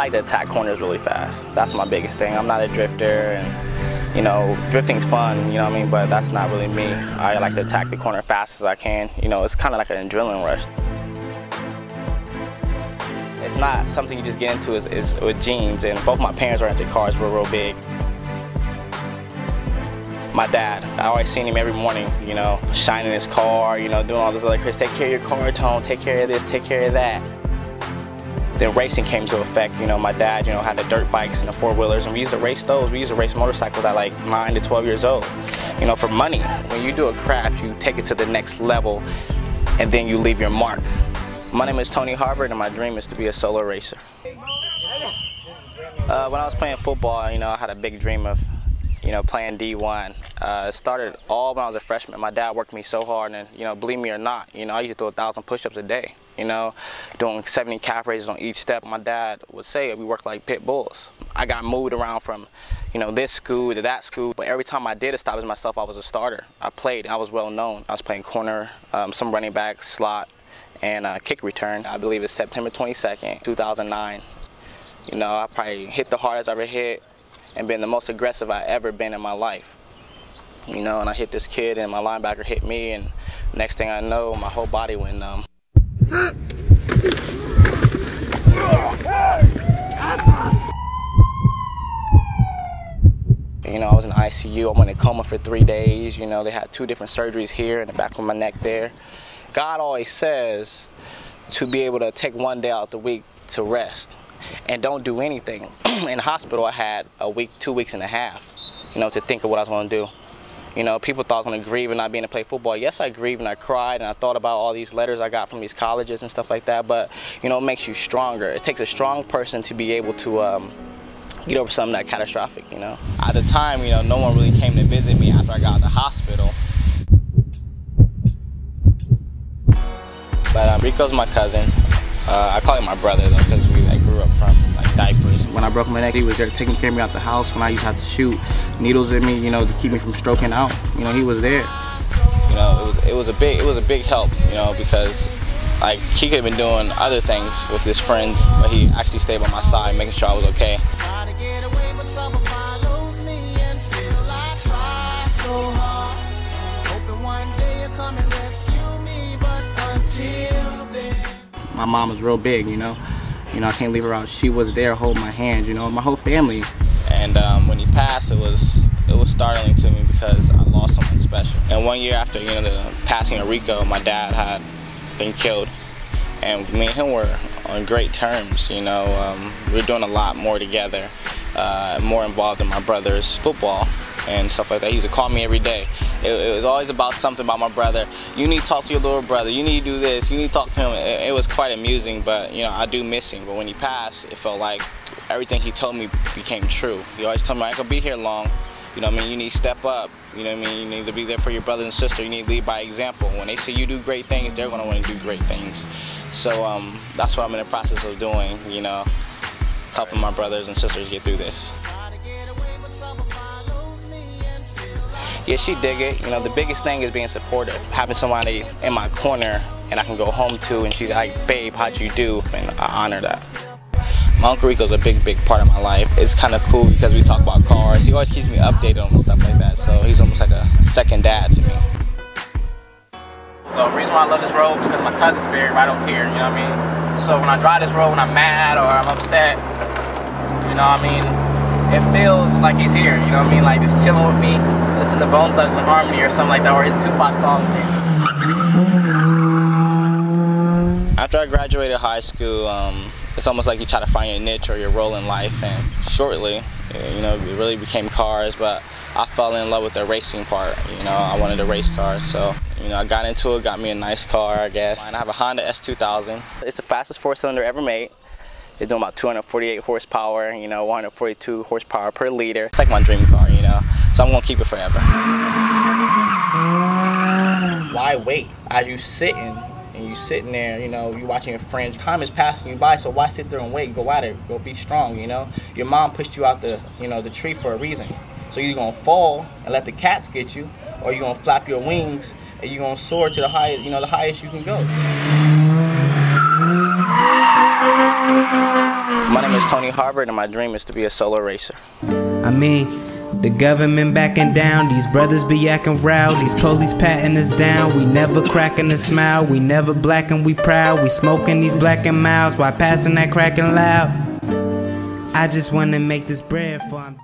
like to attack corners really fast. That's my biggest thing. I'm not a drifter, and you know, drifting's fun, you know what I mean, but that's not really me. I like to attack the corner as fast as I can. You know, it's kind of like an adrenaline rush. It's not something you just get into is with genes, and both my parents were into cars, were real big. My dad, I always seen him every morning, you know, shining his car, you know, doing all this other, Chris, take care of your car, Tone, take care of this, take care of that. Then racing came to effect. You know, my dad, you know, had the dirt bikes and the four-wheelers, and we used to race those. We used to race motorcycles at like 9 to 12 years old, you know, for money. When you do a craft, you take it to the next level, and then you leave your mark. My name is THarv, and my dream is to be a solo racer. When I was playing football, you know, I had a big dream of, you know, playing D1. It started all when I was a freshman. My dad worked me so hard, and, you know, believe me or not, you know, I used to do 1,000 push-ups a day, you know, doing 70 calf raises on each step. My dad would say we worked like pit bulls. I got moved around from, you know, this school to that school, but every time I did establish myself, I was a starter. I played, I was well known. I was playing corner, some running back, slot, and kick return. I believe it's September 22nd, 2009. You know, I probably hit the hardest I ever hit, and been the most aggressive I ever been in my life. You know, and I hit this kid, and my linebacker hit me, and next thing I know, my whole body went numb. You know, I was in ICU. I went in coma for 3 days. You know, they had 2 different surgeries here in the back of my neck there. God always says to be able to take 1 day out the week to rest and don't do anything. In the hospital, I had a week, 2 weeks and a half, you know, to think of what I was going to do. You know, people thought I was going to grieve and not being able to play football. Yes, I grieved and I cried and I thought about all these letters I got from these colleges and stuff like that, but, you know, it makes you stronger. It takes a strong person to be able to get over something that catastrophic, you know. At the time, you know, no one really came to visit me after I got out of the hospital. But Rico's my cousin. I call him my brother though, because we grew up from like diapers. When I broke my neck, he was there taking care of me out the house. When I used to have to shoot needles in me, you know, to keep me from stroking out, you know, he was there. You know, it was a big help, you know, because like he could have been doing other things with his friends, but he actually stayed by my side, making sure I was okay. My mom was real big, you know. I can't leave her out. She was there holding my hand, you know, my whole family. And when he passed, it was startling to me because I lost someone special. And 1 year after, you know, the passing of Rico, my dad had been killed, and me and him were on great terms. You know, we were doing a lot more together, more involved in my brother's football and stuff like that. He used to call me every day. It was always about something about my brother. You need to talk to your little brother. You need to do this. You need to talk to him. It was quite amusing, but, you know, I do miss him. But when he passed, it felt like everything he told me became true. He always told me I ain't gonna be here long. You know what I mean? You need to step up. You know what I mean? You need to be there for your brother and sister. You need to lead by example. When they see you do great things, they're gonna want to do great things. So that's what I'm in the process of doing, you know, helping my brothers and sisters get through this. Yeah, she dig it. You know, the biggest thing is being supportive. Having somebody in my corner and I can go home to, and she's like, babe, how'd you do? And I honor that. My Uncle Rico's a big part of my life. It's kind of cool because we talk about cars. He always keeps me updated on stuff like that. So he's almost like a second dad to me. The reason why I love this road is because my cousin's buried right over here, you know what I mean? So when I drive this road when I'm mad or I'm upset, you know what I mean? It feels like he's here, you know what I mean? Like just chilling with me, listen to Bone Thugs and Harmony or something like that, or his Tupac song. After I graduated high school, it's almost like you try to find your niche or your role in life, and shortly, you know, it really became cars, but I fell in love with the racing part. You know, I wanted to race cars, so, you know, I got into it, got me a nice car, I guess. And I have a Honda S2000. It's the fastest 4-cylinder ever made. It's doing about 248 horsepower, you know, 142 horsepower per liter. It's like my dream car, you know, so I'm gonna keep it forever. Why wait? As you sitting there, you know, you watching your friends, time is passing you by, so why sit there and wait? Go at it, go be strong, you know. Your mom pushed you out the, you know, the tree for a reason. So you're gonna fall and let the cats get you, or you're gonna flap your wings and you're gonna soar to the highest, you know, the highest you can go. My name is Tony Harvard, and my dream is to be a solo racer. I mean, the government backing down, these brothers be acting round, these police patting us down, we never cracking a smile, we never black and we proud, we smoking these blacking mouths while passing that cracking loud. I just wanna make this bread for 'em.